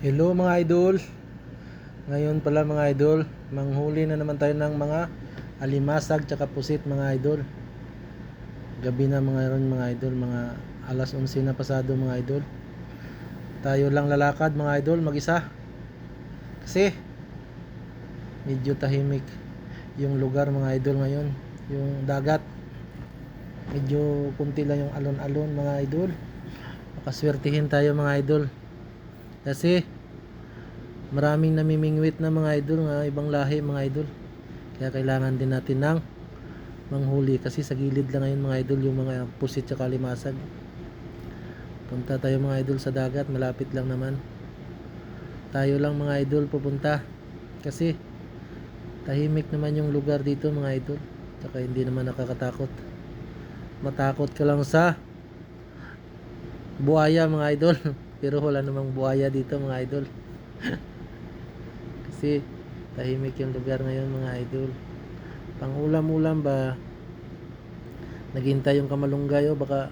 Hello mga idol. Ngayon pala mga idol, manghuli na naman tayo ng mga alimasag tsaka pusit mga idol. Gabi na mga idol, mga alas 11 na pasado mga idol. Tayo lang lalakad mga idol, mag-isa. Kasi medyo tahimik yung lugar mga idol ngayon. Yung dagat, medyo kunti lang yung alon-alon mga idol. Makaswertihin tayo mga idol. Kasi maraming namimingwit na mga idol, nga ibang lahi mga idol. Kaya kailangan din natin ng manghuli kasi sa gilid lang ngayon mga idol yung mga pusit at limasag. Punta tayo mga idol sa dagat, malapit lang naman. Tayo lang mga idol pupunta kasi tahimik naman yung lugar dito mga idol. Tsaka hindi naman nakakatakot. Matakot ka lang sa buhaya mga idol. Pero wala namang buhaya dito mga idol. Kasi tahimik yung lugar ngayon mga idol. Pang ulam-ulam ba, naghintay yung kamalunggay o baka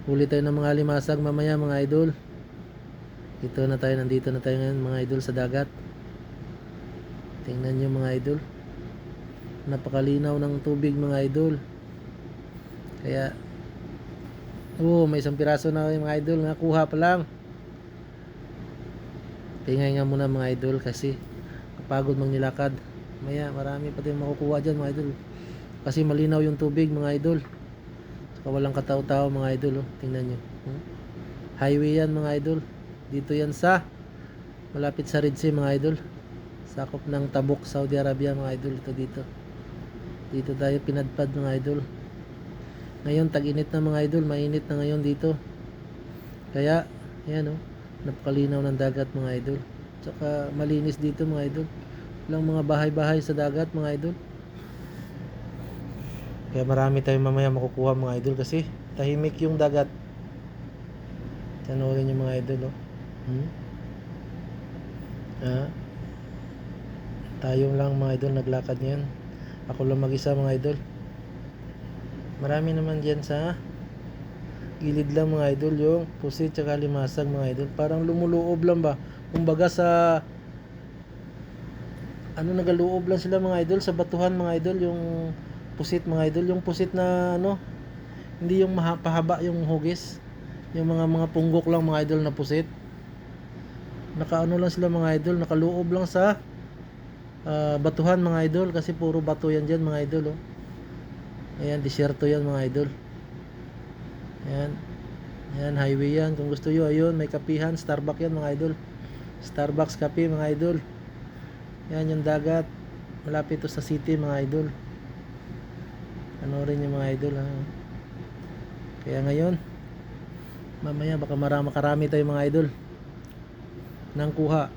huli tayo ng mga limasag mamaya mga idol. Nandito na tayo ngayon mga idol sa dagat. Tingnan nyo mga idol, napakalinaw ng tubig mga idol. Kaya may isang piraso na mga idol, nakuha pa lang. Tingay nga muna mga idol kasi kapagod mangnilakad. Maya marami pa tayong makukuha dyan mga idol. Kasi malinaw yung tubig mga idol. Saka walang katao-tao mga idol. Tingnan nyo. Highway yan mga idol. Dito yan sa malapit sa Red Sea mga idol. Sakop ng Tabuk, Saudi Arabia mga idol. Dito tayo pinadpad mga idol. Ngayon tag-init na mga idol. Mainit na ngayon dito. Kaya yan napakalinaw ng dagat mga idol. Tsaka malinis dito mga idol. Walang mga bahay-bahay sa dagat mga idol. Kaya marami tayong mamaya makukuha mga idol kasi tahimik yung dagat. Tanoorin yung mga idol Tayo lang mga idol naglakad ngayon. Ako lang mag-isa mga idol. Marami naman dyan sa gilid lang mga idol yung pusit tsaka limasag mga idol. Parang lumuloob lang ba, kumbaga sa nagaloob lang sila mga idol sa batuhan mga idol. Yung pusit mga idol, yung pusit na hindi yung pahaba yung hugis, yung mga punggok lang mga idol na pusit. Lang sila mga idol, nakaloob lang sa batuhan mga idol. Kasi puro bato yan dyan mga idol ayan, disyerto yan mga idol. Ayan, highway yan. Kung gusto nyo, ayun, may kapihan, Starbucks yan mga idol. Starbucks kape mga idol. Yan yung dagat. Malapit to sa city mga idol. Rin yung mga idol Kaya ngayon, mamaya baka makarami tayo mga idol nang kuha.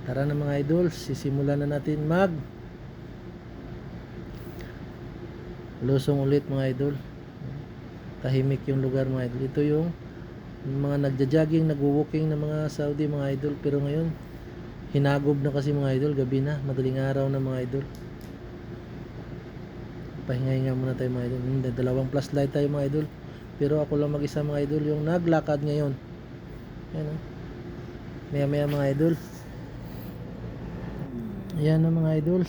Tara na mga idol, sisimulan na natin lusong ulit mga idol. Tahimik yung lugar mga idol. Ito yung mga nagja-jogging, nagwo-walking na mga Saudi mga idol. Pero ngayon hinagob na kasi mga idol, gabi na, madaling araw na mga idol. Pahinga muna tayo mga idol. Dalawang flashlight tayo mga idol. Pero ako lang mag-isa mga idol yung naglakad ngayon. Ayan maya mga idol. Ayan mga idol.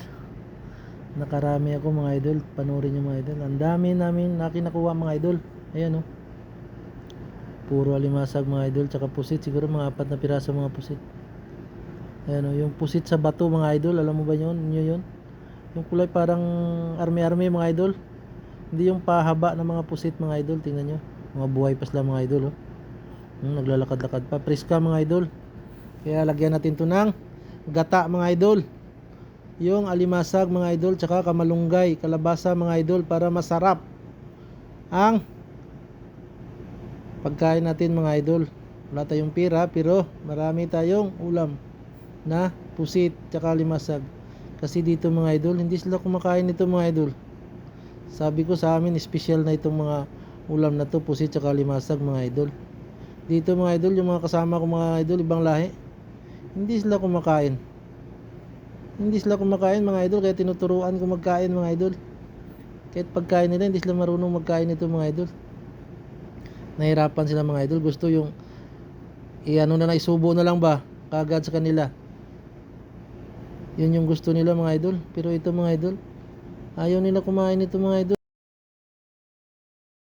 Nakarami ako mga idol. Panoorin nyo mga idol. Ang dami namin nakinakuha mga idol. Ayan puro alimasag mga idol. Tsaka pusit. Siguro mga 4 na piraso mga pusit. Ayan yung pusit sa bato mga idol. Alam mo ba yun? Yun. Yung kulay parang army mga idol. Hindi yung pahaba na mga pusit mga idol. Tingnan nyo. Mga buhay pa sila mga idol naglalakad-lakad pa. Priska mga idol. Kaya lagyan natin to ng gata mga idol. Yung alimasag mga idol. Tsaka kamalunggay, kalabasa mga idol. Para masarap ang pagkain natin mga idol. Wala tayong pira pero marami tayong ulam na pusit tsaka limasag. Kasi dito mga idol, hindi sila kumakain nito mga idol. Sabi ko sa amin, special na itong mga ulam na to, pusit tsaka limasag mga idol. Dito mga idol, yung mga kasama ko mga idol, ibang lahi, hindi sila kumakain mga idol. Kaya tinuturuan ko magkain mga idol. Kahit pagkain nila, hindi sila marunong magkain nito mga idol. Nahirapan sila mga idol. Gusto yung ano na lang, isubo na lang ba kagad sa kanila. Yun yung gusto nila mga idol. Pero ito mga idol, ayaw nila kumain ito mga idol.